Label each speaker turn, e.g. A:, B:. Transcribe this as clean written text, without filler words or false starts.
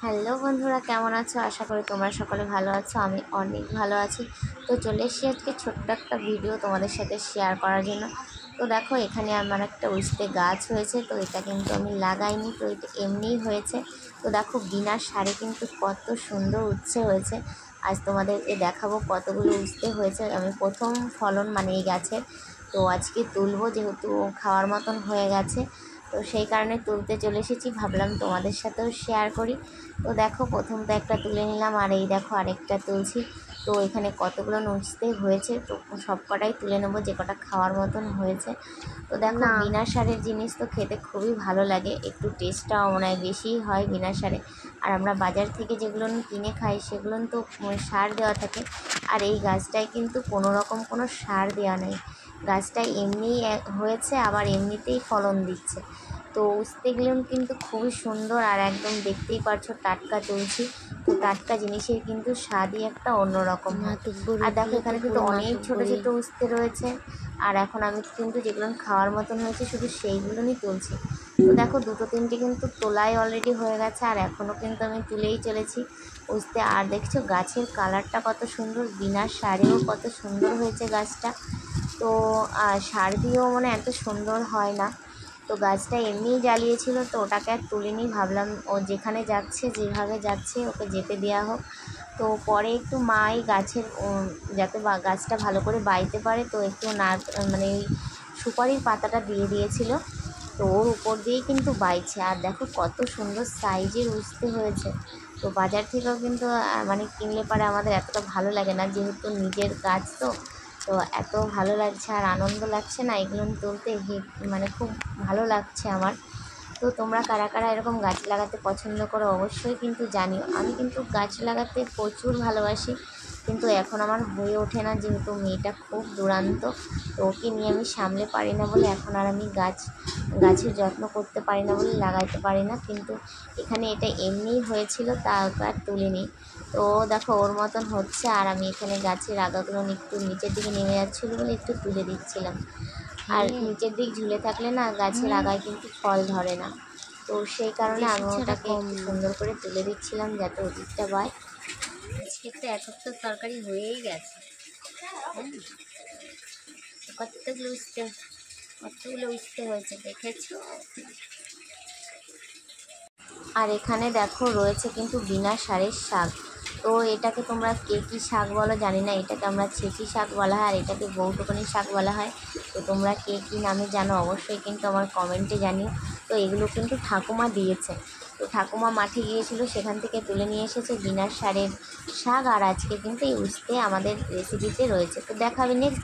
A: Hello বন্ধুরা, কেমন আছো? আশা করি তোমরা সকলে ভালো আছো। আমি অনেক ভালো আছি। তো চলে এসেছি আজকে ছোট্ট একটা ভিডিও তোমাদের সাথে শেয়ার করার জন্য। তো দেখো, এখানে আমার একটা উস্তে গাছ হয়েছে। তো এটা কিন্তু আমি লাগাইনি, তো এটা এমনিই হয়েছে। তো দেখো, বিনা সারে কিন্তু কত সুন্দর উচ্ছে হয়েছে। আজ তোমাদেরকে দেখাবো কতগুলো উস্তে হয়েছে। আমি প্রথম ফলন মানে এই গাছের। তো আজকে তুলবো, যেহেতু খাওয়ার মতন হয়ে গেছে। তো সেই কারণে তুলতে চলে এসেছি, ভাবলাম তোমাদের সাথেও শেয়ার করি। তো দেখো, প্রথম তো একটা তুলে নিলাম, আর এই দেখো আরেকটা তুলছি। তো এখানে কতগুলো উস্তে হয়েছে, তো সব কটাই তুলে নেবো, যে কটা খাওয়ার মতন হয়েছে। তো দেখো, বিনা সারের জিনিস তো খেতে খুবই ভালো লাগে, একটু টেস্টটাও মনে হয় বেশিই হয় বিনা সারে। আর আমরা বাজার থেকে যেগুলো কিনে খাই সেগুলো তো সার দেওয়া থাকে। আর এই গাছটায় কিন্তু কোনো রকম কোনো সার দেওয়া নেই, গাছটায় এমনিই হয়েছে, আবার এমনিতেই ফলন দিচ্ছে। তো উস্তেগুলো কিন্তু খুবই সুন্দর, আর একদম দেখতেই পারছো টাটকা তুলছি। তো টাটকা জিনিসের কিন্তু স্বাদই একটা অন্যরকম হয়। আর দেখো, এখানে কিন্তু অনেক ছোটো ছোটো উস্তে রয়েছে। আর এখন আমি কিন্তু যেগুলো খাওয়ার মতন হয়েছে শুধু সেইগুলোই তুলছি। তো দেখো, দুটো তিনটে কিন্তু তোলাই অলরেডি হয়ে গেছে, আর এখনও কিন্তু আমি তুলেই চলেছি উস্তে। আর দেখছো গাছের কালারটা কত সুন্দর, বিনা সারেও কত সুন্দর হয়েছে গাছটা। তো সার দিয়েও মানে এত সুন্দর হয় না। তো গাছটা এমনিই জ্বালিয়েছিল, তো ওটাকে আর তুলিনি, ভাবলাম ও যেখানে যাচ্ছে যেভাবে যাচ্ছে ওকে যেতে দেওয়া হোক। তো পরে একটু মাই গাছের যাতে গাছটা ভালো করে বাইতে পারে, তো একটু মানে ওই সুপারির পাতাটা দিয়ে দিয়েছিল। তো ওর উপর দিয়েই কিন্তু বাইছে। আর দেখো কত সুন্দর সাইজের উস্তে হয়েছে। তো বাজার থেকেও কিন্তু মানে কিনলে পারে আমাদের এতটা ভালো লাগে না, যেহেতু নিজের গাছ। তো এত ভালো লাগছে আর আনন্দ লাগছে না এগুলো তুলতে, মানে খুব ভালো লাগছে আমার। তো তোমরা কারা কারা এরকম গাছ লাগাতে পছন্দ করো অবশ্যই কিন্তু জানিও। আমি কিন্তু গাছ লাগাতে প্রচুর ভালোবাসি, কিন্তু এখন আমার হয়ে ওঠে না, যেহেতু মেয়েটা খুব দুরান্ত। তো ওকে নিয়ে আমি সামলে পারি না বলে এখন আর আমি গাছের যত্ন করতে পারি না বলে লাগাইতে পারি না। কিন্তু এখানে এটা এমনিই হয়েছিল, তা ওকে আর তুলিনি। তো দেখো ওর মতন হচ্ছে, আর আমি এখানে গাছের আগাগুলো একটু নিচের দিকে নেমে যাচ্ছিলো বলে একটু তুলে দিচ্ছিলাম। আর নিচের দিক ঝুলে থাকলে না গাছের আগায় কিন্তু ফল ধরে না। তো সেই কারণে আমি ওটাকে একটু সুন্দর করে তুলে দিচ্ছিলাম যাতে ওদিকটা পায়। আজকে তো এক একটা তরকারি হয়েই গেছে। কতগুলো উঠতে হয়েছে দেখেছো। আর এখানে দেখো রয়েছে কিন্তু বিনা সারের শাক। তো এটাকে তোমরা কে কী শাক বলো জানি না, এটাকে আমরা ছেঁচি শাক বলা হয়, আর এটাকে বউটুকুনি শাক বলা হয়। তো তোমরা কে কী নামে জানো অবশ্যই কিন্তু আমার কমেন্টে জানিও। তো এগুলো কিন্তু ঠাকুমা দিয়েছে। তো ঠাকুমা মাঠে গিয়েছিল, সেখান থেকে তুলে নিয়ে এসেছে বিনা সারের শাক। আর আজকে কিন্তু এই উস্তে আমাদের রেসিপিতে রয়েছে। তো দেখাবে নেক্সট।